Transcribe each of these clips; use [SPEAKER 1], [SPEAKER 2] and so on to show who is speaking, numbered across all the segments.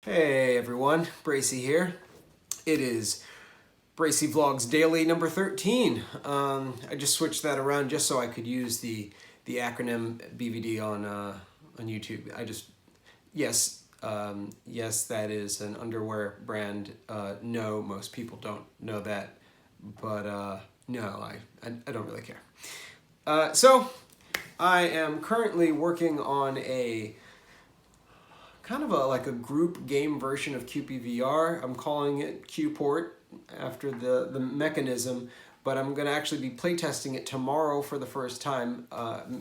[SPEAKER 1] Hey everyone, Bracy here. It is Bracy Vlogs Daily number 13. I just switched that around just so I could use the acronym BVD on YouTube. Yes, that is an underwear brand. No, most people don't know that, but no, I don't really care. So I am currently working on a kind of like a group game version of Qpvr. I'm calling it Qport after the mechanism, but I'm going to actually be playtesting it tomorrow for the first time.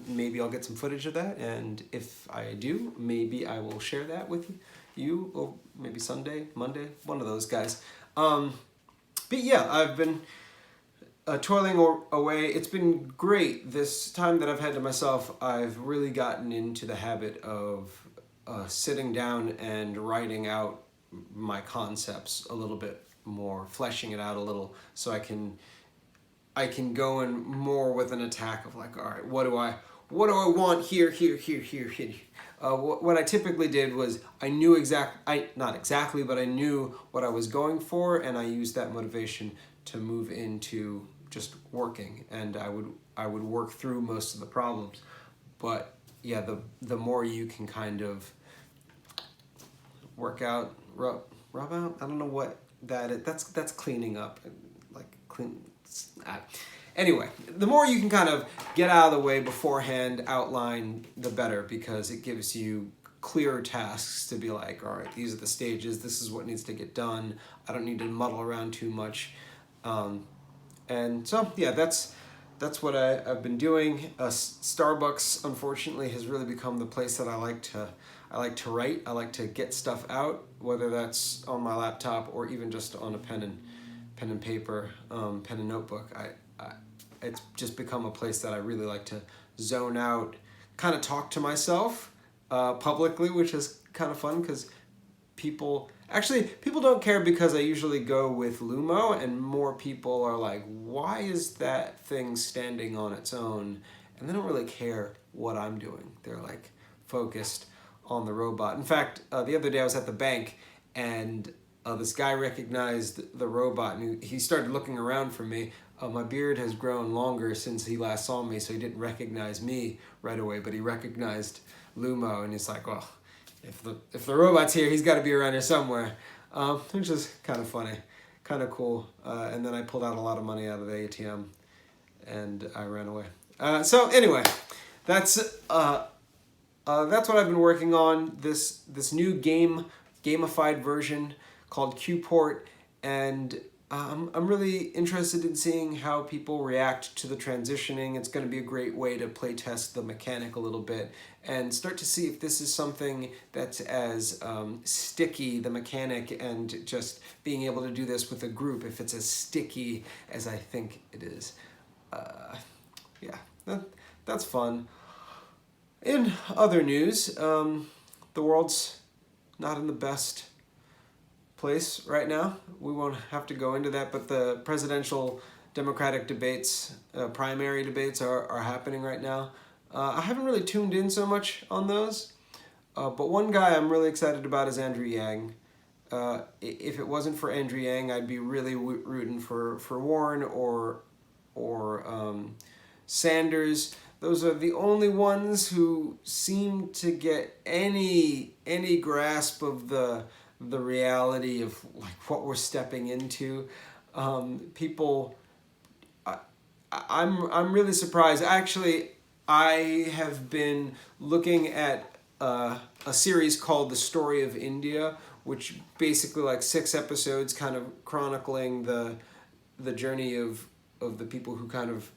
[SPEAKER 1] Maybe I'll get some footage of that, and if I do, maybe I will share that with you, or maybe Sunday, Monday, one of those guys. But yeah, I've been toiling away. It's been great. This time that I've had to myself, I've really gotten into the habit of sitting down and writing out my concepts a little bit more, fleshing it out a little, so I can go in more with an attack of like, all right, what do I want here. What I typically did was I knew not exactly, but I knew what I was going for, and I used that motivation to move into just working, and I would work through most of the problems. But yeah, the more you can kind of work out, rub out. I don't know what that is. That's cleaning up, like clean. Anyway, the more you can kind of get out of the way beforehand, outline, the better, because it gives you clearer tasks to be like, all right, these are the stages. This is what needs to get done. I don't need to muddle around too much. And so yeah, that's what I've been doing. Starbucks, unfortunately, has really become the place that I like to write. I like to get stuff out, whether that's on my laptop or even just on a pen and paper, pen and notebook. It's just become a place that I really like to zone out, kind of talk to myself publicly, which is kind of fun because people don't care, because I usually go with Lumo, and more people are like, why is that thing standing on its own? And they don't really care what I'm doing. They're like focused on the robot. In fact, the other day I was at the bank, and this guy recognized the robot, and he started looking around for me. My beard has grown longer since he last saw me, so he didn't recognize me right away, but he recognized Lumo, and he's like, well, if the robot's here, he's got to be around here somewhere, which is kind of funny, kind of cool. And then I pulled out a lot of money out of the ATM, and I ran away. So anyway, that's what I've been working on. This new gamified version called Qport, and I'm really interested in seeing how people react to the transitioning. It's going to be a great way to play test the mechanic a little bit and start to see if this is something that's as sticky, the mechanic, and just being able to do this with a group, if it's as sticky as I think it is. Yeah, that's fun. In other news, the world's not in the best place right now. We won't have to go into that, but the presidential Democratic debates, primary debates are happening right now. I haven't really tuned in so much on those, but one guy I'm really excited about is Andrew Yang. If it wasn't for Andrew Yang, I'd be really rooting for Warren or Sanders. Those are the only ones who seem to get any grasp of the reality of like what we're stepping into. I'm really surprised. Actually, I have been looking at a series called The Story of India, which basically like 6 episodes, kind of chronicling the journey of the people who kind of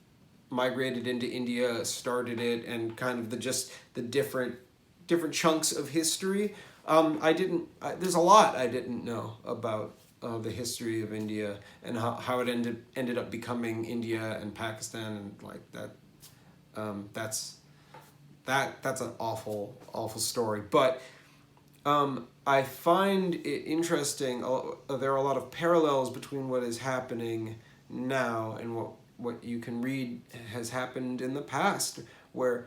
[SPEAKER 1] migrated into India, started it, and kind of the different chunks of history. There's a lot I didn't know about the history of India and how it ended up becoming India and Pakistan, and like that. That's an awful story. But I find it interesting. There are a lot of parallels between what is happening now and what you can read has happened in the past, where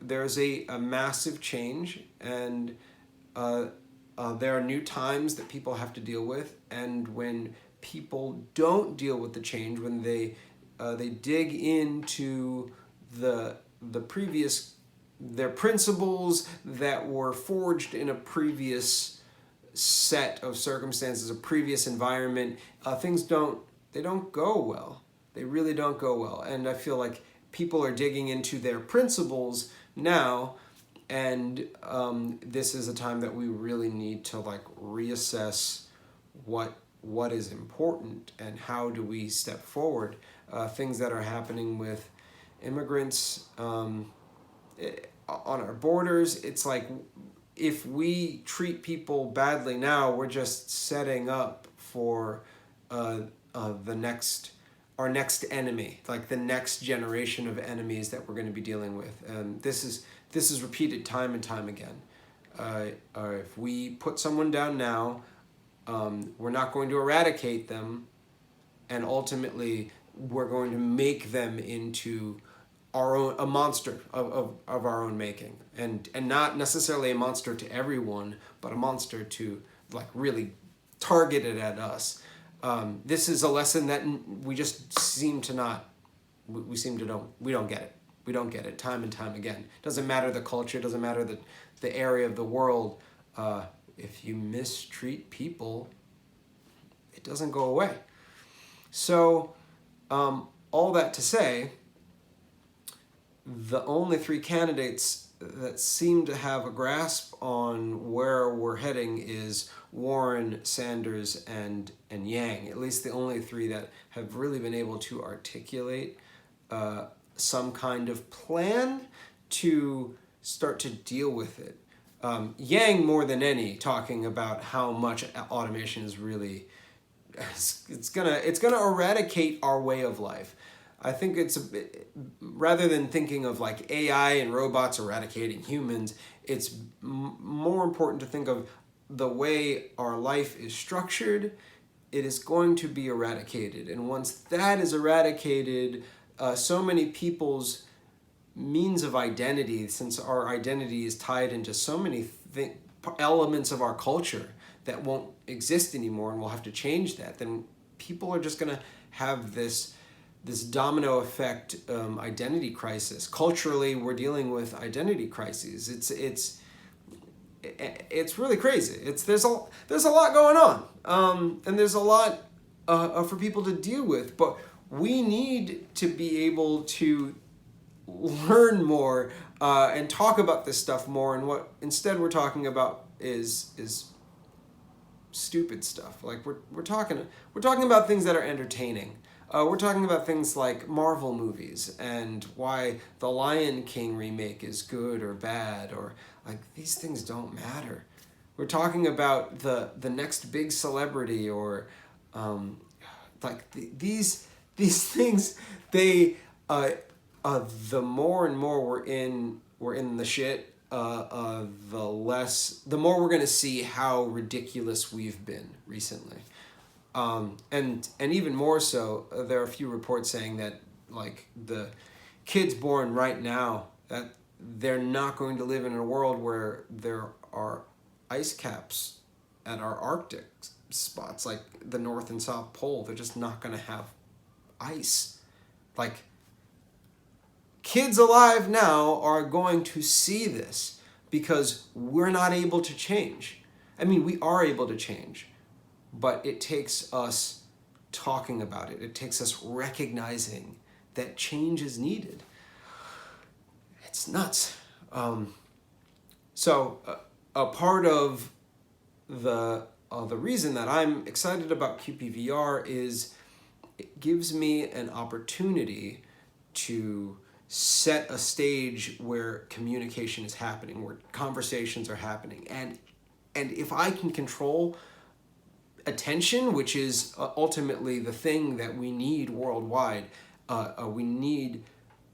[SPEAKER 1] there's a massive change, and there are new times that people have to deal with, and when people don't deal with the change, when they dig into the previous their principles that were forged in a previous set of circumstances, a previous environment, things don't go well. They really don't go well, and I feel like people are digging into their principles now. And this is a time that we really need to like reassess what is important and how do we step forward. Things that are happening with immigrants on our borders. It's like if we treat people badly now, we're just setting up for our next enemy, like the next generation of enemies that we're going to be dealing with. And this is repeated time and time again. If we put someone down now, we're not going to eradicate them, and ultimately we're going to make them into a monster of our own making, and not necessarily a monster to everyone, but a monster to like really targeted at us. This is a lesson that we just seem to not. We seem to don't. We don't get it. We don't get it time and time again. Doesn't matter the culture. Doesn't matter the area of the world. If you mistreat people, it doesn't go away. So, all that to say, the only three candidates that seem to have a grasp on where we're heading is Warren, Sanders, and Yang. At least the only three that have really been able to articulate some kind of plan to start to deal with it. Yang more than any, talking about how much automation is really it's gonna eradicate our way of life. I think it's rather than thinking of like AI and robots eradicating humans, it's more important to think of the way our life is structured. It is going to be eradicated, and once that is eradicated, so many people's means of identity, since our identity is tied into so many elements of our culture that won't exist anymore, and we'll have to change that, then people are just going to have this domino effect identity crisis. Culturally, we're dealing with identity crises. It's really crazy. There's a lot going on, and there's a lot for people to deal with. But we need to be able to learn more and talk about this stuff more. And what instead we're talking about is stupid stuff. Like we're talking about things that are entertaining. We're talking about things like Marvel movies and why the Lion King remake is good or bad, or like these things don't matter. We're talking about the next big celebrity, or these things. They the more and more we're in the shit, the more we're gonna see how ridiculous we've been recently. And even more so, there are a few reports saying that like the kids born right now, that they're not going to live in a world where there are ice caps at our Arctic spots, like the North and South Pole. They're just not going to have ice. Like, kids alive now are going to see this because we're not able to change. I mean, we are able to change, but it takes us talking about it. It takes us recognizing that change is needed. It's nuts. So a part of the reason that I'm excited about Qpvr is it gives me an opportunity to set a stage where communication is happening, where conversations are happening. And if I can control attention, which is ultimately the thing that we need worldwide, we need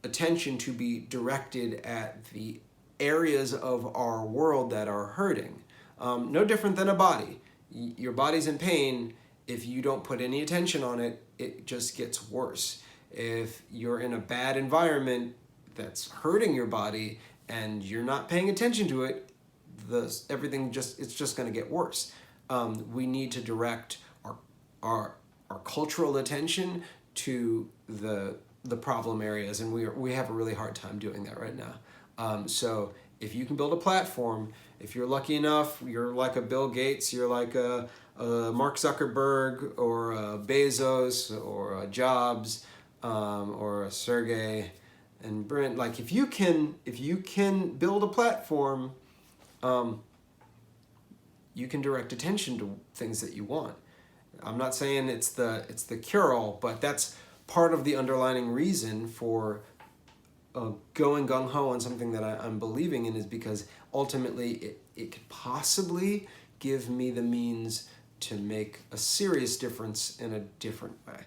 [SPEAKER 1] attention to be directed at the areas of our world that are hurting. No different than a body. Your body's in pain. If you don't put any attention on it, it just gets worse. If you're in a bad environment that's hurting your body and you're not paying attention to it, everything it's just going to get worse. We need to direct our cultural attention to the problem areas, and we have a really hard time doing that right now. So if you can build a platform, if you're lucky enough, you're like a Bill Gates, you're like a Mark Zuckerberg or a Bezos or a Jobs or a Sergey and Brent. Like if you can build a platform, you can direct attention to things that you want. I'm not saying it's the cure-all, but that's part of the underlying reason for going gung-ho on something that I'm believing in, is because ultimately it could possibly give me the means to make a serious difference in a different way.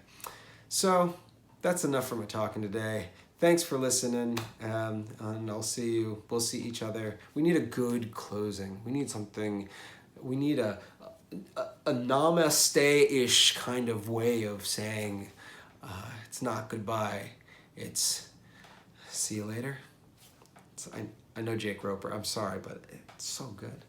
[SPEAKER 1] So that's enough for my talking today. Thanks for listening, and we'll see each other. We need a good closing. We need something, we need a namaste-ish kind of way of saying it's not goodbye, it's see you later. I know Jake Roper, I'm sorry, but it's so good.